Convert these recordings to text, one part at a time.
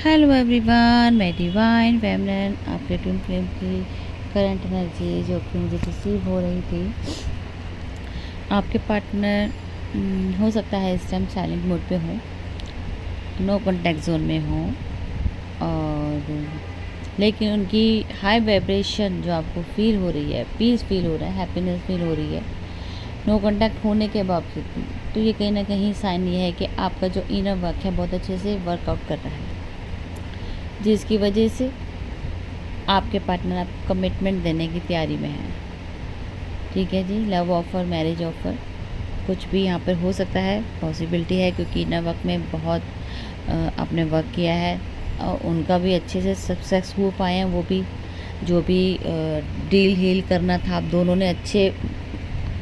Hello everyone, मैं divine feminine आपके twin flame की करंट एनर्जी जो कि मुझे रिसीव हो रही थी। आपके पार्टनर हो सकता है इस टाइम साइलेंट मोड पे हो, नो कॉन्टैक्ट जोन में हो, और लेकिन उनकी हाई वाइब्रेशन जो आपको फील हो रही है, पीस फील हो रहा है, हैप्पीनेस फील हो रही है नो कॉन्टैक्ट होने के बावजूद भी। तो ये कहीं ना कहीं साइन ये है कि आपका जो इनर वर्क है बहुत अच्छे से वर्कआउट कर रहा है, जिसकी वजह से आपके पार्टनर आपको कमिटमेंट देने की तैयारी में है। ठीक है जी, लव ऑफ़र, मैरिज ऑफ़र, कुछ भी यहाँ पर हो सकता है, पॉसिबिलिटी है, क्योंकि इनर वर्क में बहुत आपने वर्क किया है और उनका भी अच्छे से सक्सेस हो पाए हैं। वो भी जो भी डील हील करना था आप दोनों ने अच्छे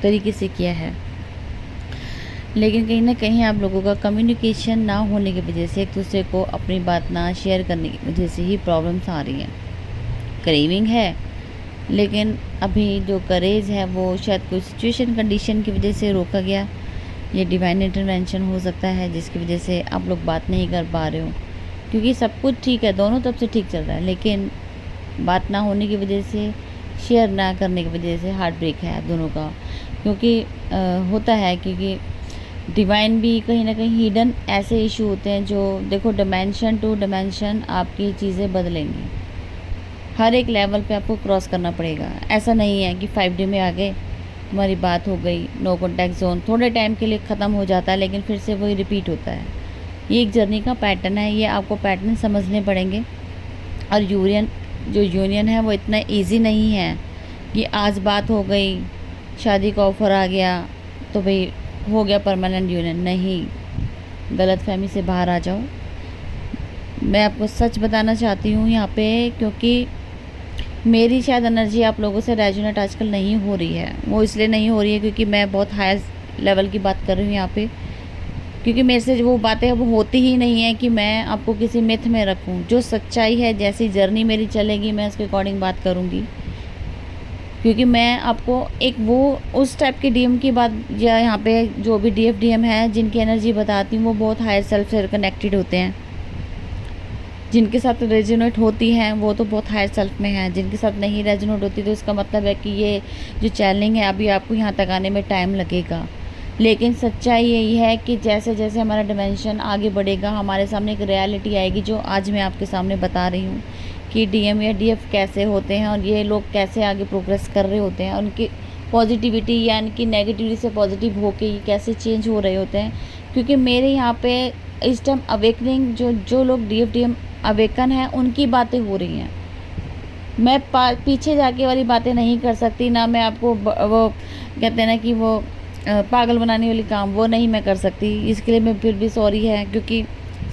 तरीके से किया है, लेकिन कहीं ना कहीं आप लोगों का कम्युनिकेशन ना होने की वजह से, एक दूसरे को अपनी बात ना शेयर करने की वजह से ही प्रॉब्लम्स आ रही हैं। क्रेविंग है, लेकिन अभी जो करेज है वो शायद कोई सिचुएशन कंडीशन की वजह से रोका गया। ये डिवाइन इंटरवेंशन हो सकता है जिसकी वजह से आप लोग बात नहीं कर पा रहे हो, क्योंकि सब कुछ ठीक है, दोनों तरफ से ठीक चल रहा है, लेकिन बात ना होने की वजह से, शेयर ना करने की वजह से हार्ट ब्रेक है आप दोनों का। क्योंकि होता है, क्योंकि डिवाइन भी कहीं ना कहीं हिडन ऐसे इशू होते हैं जो, देखो, डिमेंशन टू डिमेंशन आपकी चीज़ें बदलेंगी, हर एक लेवल पे आपको क्रॉस करना पड़ेगा। ऐसा नहीं है कि 5D में आ गए, तुम्हारी बात हो गई, नो कॉन्टैक्ट जोन थोड़े टाइम के लिए ख़त्म हो जाता है, लेकिन फिर से वही रिपीट होता है। ये एक जर्नी का पैटर्न है, ये आपको पैटर्न समझने पड़ेंगे। और यूनियन है वो इतना ईजी नहीं है कि आज बात हो गई, शादी का ऑफ़र आ गया तो भाई हो गया परमानेंट यूनियन। नहीं, गलतफहमी से बाहर आ जाओ। मैं आपको सच बताना चाहती हूँ यहाँ पे, क्योंकि मेरी शायद एनर्जी आप लोगों से रेजोनेट आजकल नहीं हो रही है। वो इसलिए नहीं हो रही है क्योंकि मैं बहुत हायर लेवल की बात कर रही हूँ यहाँ पे, क्योंकि मेरे से वो बातें अब होती ही नहीं है कि मैं आपको किसी मिथ में रखूँ। जो सच्चाई है, जैसी जर्नी मेरी चलेगी, मैं उसके अकॉर्डिंग बात करूँगी, क्योंकि मैं आपको एक वो उस टाइप के डीएम की बात, या यहाँ पे जो भी डीएफ डीएम है जिनकी एनर्जी बताती हूँ वो बहुत हायर सेल्फ से कनेक्टेड होते हैं। जिनके साथ रेजोनेट होती हैं वो तो बहुत हायर सेल्फ में हैं, जिनके साथ नहीं रेजोनेट होती तो इसका मतलब है कि ये जो चैनलिंग है अभी आपको यहाँ तक आने में टाइम लगेगा। लेकिन सच्चाई यही है कि जैसे जैसे हमारा डिमेंशन आगे बढ़ेगा, हमारे सामने एक रियलिटी आएगी जो आज मैं आपके सामने बता रही हूँ कि डीएम या डीएफ कैसे होते हैं और ये लोग कैसे आगे प्रोग्रेस कर रहे होते हैं, उनकी पॉजिटिविटी या इनकी नेगेटिविटी से पॉजिटिव होके ये कैसे चेंज हो रहे होते हैं। क्योंकि मेरे यहाँ पे इस टाइम अवेकनिंग, जो लोग डीएफ डीएम अवेकन है उनकी बातें हो रही हैं। मैं पीछे जाके वाली बातें नहीं कर सकती, ना मैं आपको वो कहते हैं ना कि वो पागल बनाने वाली काम, वो नहीं मैं कर सकती। इसके लिए मैं फिर भी सॉरी है, क्योंकि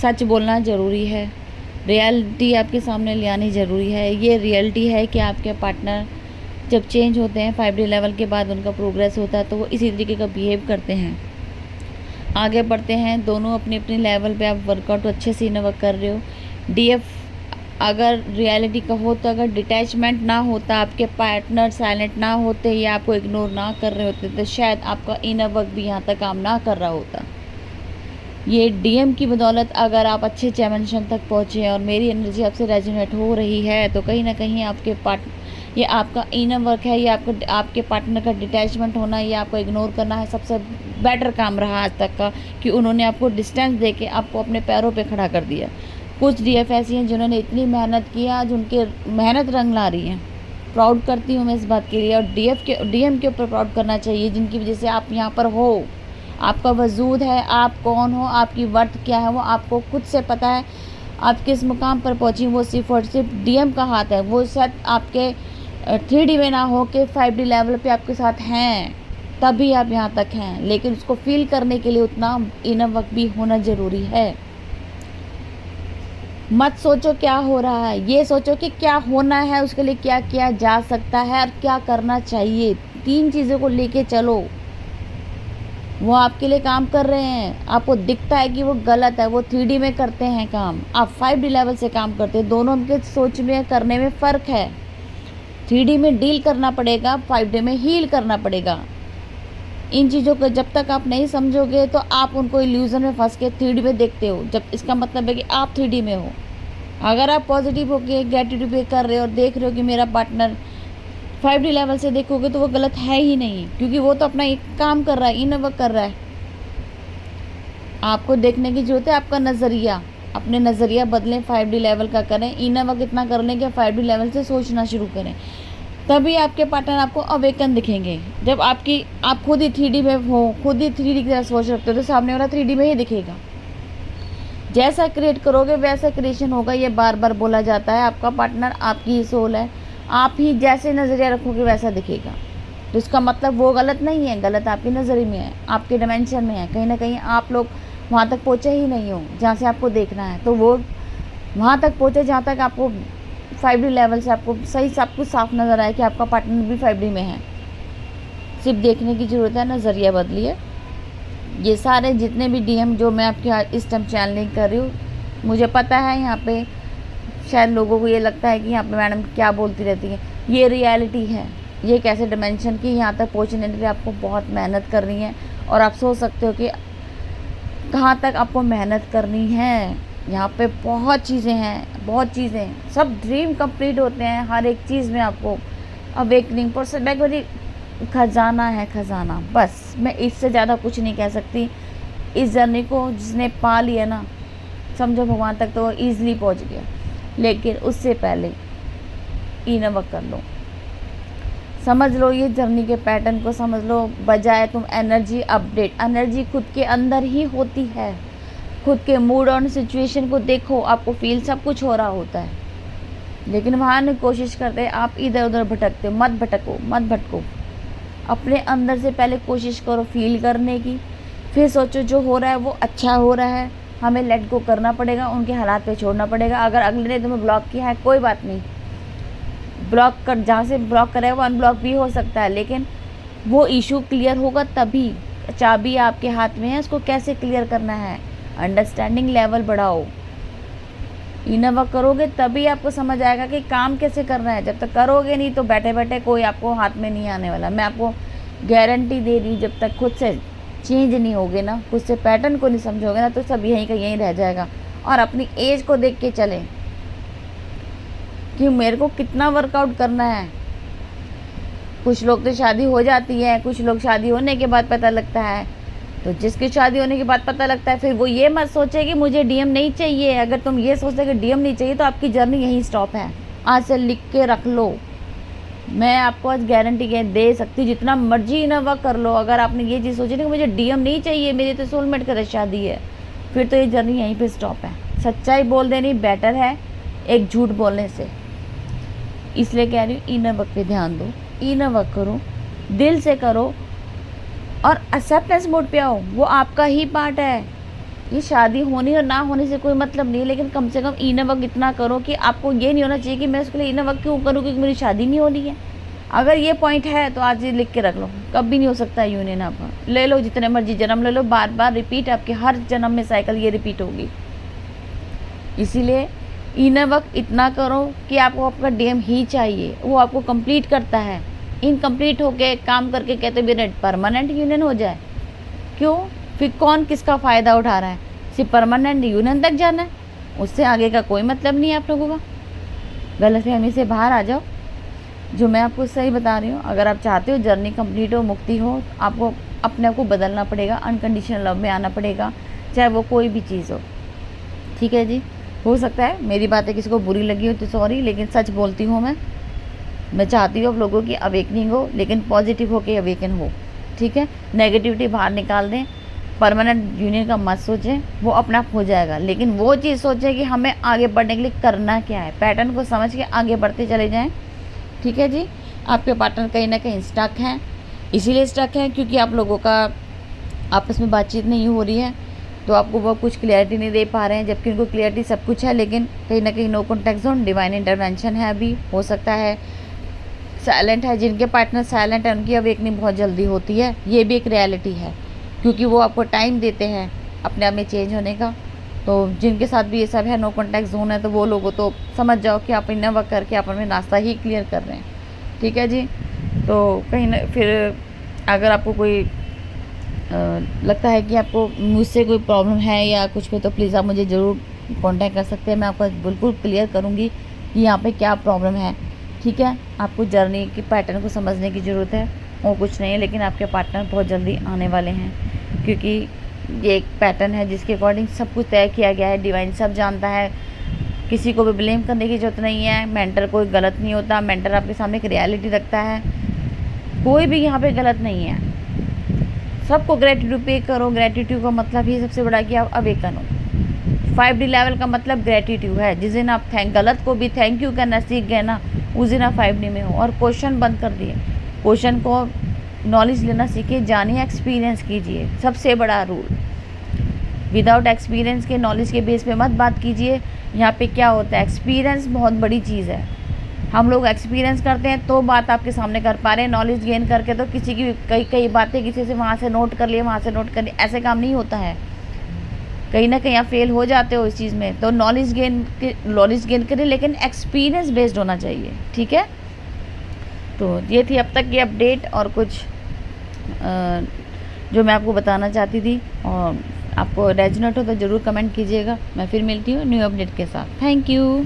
सच बोलना ज़रूरी है, रियलिटी आपके सामने ले आनी ज़रूरी है। ये रियलिटी है कि आपके पार्टनर जब चेंज होते हैं 5D लेवल के बाद, उनका प्रोग्रेस होता है तो वो इसी तरीके का बिहेव करते हैं, आगे बढ़ते हैं। दोनों अपनी अपनी लेवल पे आप वर्कआउट अच्छे से इनर वर्क कर रहे हो। डीएफ अगर रियलिटी का हो तो, अगर डिटैचमेंट ना होता, आपके पार्टनर साइलेंट ना होते या आपको इग्नोर ना कर रहे होते, तो शायद आपका इनर वर्क भी यहाँ तक काम ना कर रहा होता। ये डीएम की बदौलत अगर आप अच्छे डायमेंशन तक पहुँचे और मेरी एनर्जी आपसे रेजोनेट हो रही है, तो कहीं ना कहीं आपके ये आपका इनर वर्क है, ये आपके पार्टनर का डिटैचमेंट होना, ये आपको इग्नोर करना है, सबसे बेटर काम रहा आज तक का, कि उन्होंने आपको डिस्टेंस दे के आपको अपने पैरों पे खड़ा कर दिया। कुछ डीएफ ऐसी हैं जिन्होंने इतनी मेहनत की, आज उनके मेहनत रंग ला रही हैं। प्राउड करती हूँ मैं इस बात के लिए, और डीएम के ऊपर प्राउड करना चाहिए, जिनकी वजह से आप यहाँ पर हो, आपका वजूद है, आप कौन हो, आपकी वर्थ क्या है, वो आपको खुद से पता है। आप किस मुकाम पर पहुँची वो सिर्फ और सिर्फ डीएम का हाथ है। वो शायद आपके 3D में ना हो के 5D लेवल पे आपके साथ हैं, तभी आप यहाँ तक हैं, लेकिन उसको फील करने के लिए उतना इनर वर्क भी होना ज़रूरी है। मत सोचो क्या हो रहा है, ये सोचो कि क्या होना है, उसके लिए क्या किया जा सकता है और क्या करना चाहिए। 3 चीज़ों को लेके चलो। वो आपके लिए काम कर रहे हैं, आपको दिखता है कि वो गलत है, वो 3D में करते हैं काम, आप 5D लेवल से काम करते हैं। दोनों के सोच में करने में फ़र्क है। 3D में डील करना पड़ेगा, 5D में हील करना पड़ेगा। इन चीज़ों को जब तक आप नहीं समझोगे तो आप उनको इल्यूज़न में फंस के 3D में देखते हो, जब इसका मतलब है कि आप 3D में हो। अगर आप पॉजिटिव होके ग्रेटिट्यूड पे कर रहे हो और देख रहे हो कि मेरा पार्टनर 5D लेवल से देखोगे तो वो गलत है ही नहीं, क्योंकि वो तो अपना एक काम कर रहा है, इनर वर्क कर रहा है। आपको देखने की जरूरत है, आपका नज़रिया, अपने नज़रिया बदलें, 5D लेवल का करें, इनर वर्क इतना कर लें कि 5D लेवल से सोचना शुरू करें, तभी आपके पार्टनर आपको अवेकन दिखेंगे। जब आप खुद ही 3D में हो, खुद ही 3D की तरह सोच रखते हो तो सामने वाला 3D में ही दिखेगा। जैसा क्रिएट करोगे वैसा क्रिएशन होगा, ये बार बार बोला जाता है। आपका पार्टनर आपकी ही सोल है, आप ही जैसे नज़रिया रखोगे वैसा दिखेगा। तो इसका मतलब वो गलत नहीं है, गलत आपकी नज़रिए में है, आपके डायमेंशन में है। कहीं ना कहीं आप लोग वहाँ तक पहुँचे ही नहीं हो जहाँ से आपको देखना है, तो वो वहाँ तक पहुँचे जहाँ तक आपको 5D लेवल से आपको सही सब कुछ साफ नज़र आए कि आपका पार्टनर भी 5D में है। सिर्फ देखने की ज़रूरत है, नज़रिया बदलिए। ये सारे जितने भी DM जो मैं आपके इस टाइम चैनलिंग कर रही हूँ, मुझे पता है यहाँ पे शायद लोगों को ये लगता है कि यहाँ पे मैडम क्या बोलती रहती है, ये रियलिटी है। ये एक ऐसे डिमेंशन की यहाँ तक पहुँचने के लिए आपको बहुत मेहनत करनी है, और आप सोच सकते हो कि कहाँ तक आपको मेहनत करनी है। यहाँ पे बहुत चीज़ें हैं, बहुत चीज़ें, सब ड्रीम कंप्लीट होते हैं हर एक चीज़ में। आपको अवेकनिंग पर खजाना है, खजाना। बस मैं इससे ज़्यादा कुछ नहीं कह सकती। इस जर्नी को जिसने पा लिया ना, समझो भगवान तक तो वो ईज़िली पहुँच गया। लेकिन उससे पहले इनर वर्क कर लो, समझ लो ये जर्नी के पैटर्न को समझ लो। बजाय तुम एनर्जी अपडेट, एनर्जी खुद के अंदर ही होती है। खुद के मूड और सिचुएशन को देखो, आपको फील सब कुछ हो रहा होता है, लेकिन वहाँ नहीं कोशिश करते, आप इधर उधर भटकते हो। मत भटको, मत भटको। अपने अंदर से पहले कोशिश करो फील करने की, फिर सोचो जो हो रहा है वो अच्छा हो रहा है, हमें लेट गो करना पड़ेगा, उनके हालात पे छोड़ना पड़ेगा। अगर अगले ने तुम्हें ब्लॉक किया है कोई बात नहीं, ब्लॉक कर, जहाँ से ब्लॉक करेगा वो अनब्लॉक भी हो सकता है, लेकिन वो इशू क्लियर होगा तभी। चाबी आपके हाथ में है, उसको कैसे क्लियर करना है। अंडरस्टैंडिंग लेवल बढ़ाओ, इनर वर्क करोगे तभी आपको समझ आएगा कि काम कैसे करना है। जब तक करोगे नहीं तो बैठे बैठे कोई आपको हाथ में नहीं आने वाला। मैं आपको गारंटी दे रही हूँ, जब तक खुद से चेंज नहीं होगे ना, खुद से पैटर्न को नहीं समझोगे ना, तो सब यहीं का यहीं रह जाएगा। और अपनी एज को देख के चलें कि मेरे को कितना वर्कआउट करना है। कुछ लोग तो शादी हो जाती है, कुछ लोग शादी होने के बाद पता लगता है। तो जिसकी शादी होने के बाद पता लगता है, फिर वो ये मत सोचे कि मुझे DM नहीं चाहिए। अगर तुम ये सोचते कि DM नहीं चाहिए तो आपकी जर्नी यहीं स्टॉप है। आज से लिख के रख लो, मैं आपको आज गारंटी दे सकती हूँ, जितना मर्जी इनर वर्क कर लो, अगर आपने ये चीज़ सोची ना कि मुझे DM नहीं चाहिए, मेरी तो सोलमेट का शादी है, फिर तो ये जर्नी यहीं पर स्टॉप है। सच्चाई बोल देनी बेटर है एक झूठ बोलने से। इसलिए कह रही हूँ इनर वर्क पे ध्यान दो, इनर वर्क करो, दिल से करो और एक्सेप्टेंस मोड पे आओ। वो आपका ही पार्ट है। ये शादी होने और ना होने से कोई मतलब नहीं, लेकिन कम से कम इनर वर्क इतना करो कि आपको ये नहीं होना चाहिए कि मैं उसके लिए इनर वर्क क्यों करूँ, क्योंकि मेरी शादी नहीं होनी है। अगर ये पॉइंट है तो आज ये लिख के रख लो, कभी नहीं हो सकता यूनियन। आपका ले लो, जितने मर्जी जन्म ले लो, बार बार रिपीट, आपके हर जन्म में साइकिल ये रिपीट होगी। इसीलिए इनर वर्क इतना करो कि आपको आपका DM ही चाहिए, वो आपको कंप्लीट करता है। इनकम्प्लीट होके काम करके कहते मेरे परमानेंट यूनियन हो जाए, क्यों? फिर कौन किसका फ़ायदा उठा रहा है? सिर्फ परमानेंट यूनियन तक जाना है, उससे आगे का कोई मतलब नहीं है आप लोगों का। गलतफहमी से बाहर आ जाओ, जो मैं आपको सही बता रही हूँ। अगर आप चाहते हो जर्नी कंप्लीट हो, मुक्ति हो, आपको अपने आप को बदलना पड़ेगा, अनकंडीशनल लव में आना पड़ेगा, चाहे वो कोई भी चीज़ हो। ठीक है जी, हो सकता है मेरी बातें किसी को बुरी लगी हो तो सॉरी, लेकिन सच बोलती हूँ मैं चाहती हूँ आप लोगों की अवेकनिंग हो, लेकिन पॉजिटिव हो के अवेकन हो। ठीक है, नेगेटिविटी बाहर निकाल दें, परमानेंट यूनियन का मत सोचें, वो अपना आप हो जाएगा। लेकिन वो चीज़ सोचें कि हमें आगे बढ़ने के लिए करना क्या है, पैटर्न को समझ के आगे बढ़ते चले जाएं। ठीक है जी, आपके पार्टनर कहीं ना कहीं स्टक हैं, इसीलिए स्टक हैं क्योंकि आप लोगों का आपस में बातचीत नहीं हो रही है, तो आपको वो कुछ क्लियरिटी नहीं दे पा रहे हैं, जबकि उनको क्लियरिटी सब कुछ है, लेकिन कहीं ना कहीं no contact zone, divine intervention है। अभी हो सकता है साइलेंट है, जिनके पार्टनर साइलेंट है उनकी अवेकनिंग बहुत जल्दी होती है। ये भी एक रियलिटी है, क्योंकि वो आपको टाइम देते हैं अपने आप में चेंज होने का। तो जिनके साथ भी ये सब है, नो कॉन्टैक्ट जोन है, तो वो लोगों तो समझ जाओ कि आप इनर वर्क करके आप अपने रास्ता ही क्लियर कर रहे हैं। ठीक है जी, तो कहीं ना फिर अगर आपको कोई लगता है कि आपको मुझसे कोई प्रॉब्लम है या कुछ पे, तो प्लीज़ आप मुझे ज़रूर कांटेक्ट कर सकते हैं। मैं आपको बिल्कुल क्लियर करूँगी कि यहाँ पे क्या प्रॉब्लम है, ठीक है। आपको जर्नी की पैटर्न को समझने की ज़रूरत है और कुछ नहीं है, लेकिन आपके पार्टनर बहुत जल्दी आने वाले हैं, क्योंकि ये एक पैटर्न है जिसके अकॉर्डिंग सब कुछ तय किया गया है। डिवाइन सब जानता है, किसी को भी ब्लेम करने की ज़रूरत नहीं है। मेंटर कोई गलत नहीं होता, मेंटर आपके सामने एक रियलिटी रखता है, कोई भी यहाँ पे गलत नहीं है। सबको ग्रेटिट्यूड पे करो। ग्रेटिट्यूड का मतलब ही सबसे बड़ा कि आप अवेकन हो। 5D लेवल का मतलब ग्रेटिट्यूड है। जिस दिन आप गलत को भी थैंक यू करना सीख गए ना, उस दिन आप 5D में हो। और क्वेश्चन बंद कर दिए, क्वेश्चन को नॉलेज लेना सीखिए, जानिए, एक्सपीरियंस कीजिए। सबसे बड़ा रूल, विदाउट एक्सपीरियंस के नॉलेज के बेस पे मत बात कीजिए। यहाँ पे क्या होता है, एक्सपीरियंस बहुत बड़ी चीज़ है। हम लोग एक्सपीरियंस करते हैं तो बात आपके सामने कर पा रहे हैं। नॉलेज गेन करके तो किसी की कई बातें किसी से वहाँ से नोट कर लिए, वहाँ से नोट कर लिए, ऐसे काम नहीं होता है। कहीं ना कहीं आप फेल हो जाते हो इस चीज़ में। तो नॉलेज गेन करिए, लेकिन एक्सपीरियंस बेस्ड होना चाहिए, ठीक है। तो ये थी अब तक की अपडेट, और कुछ जो मैं आपको बताना चाहती थी। और आपको रेजोनेट हो तो ज़रूर कमेंट कीजिएगा। मैं फिर मिलती हूँ न्यू अपडेट के साथ। Thank you.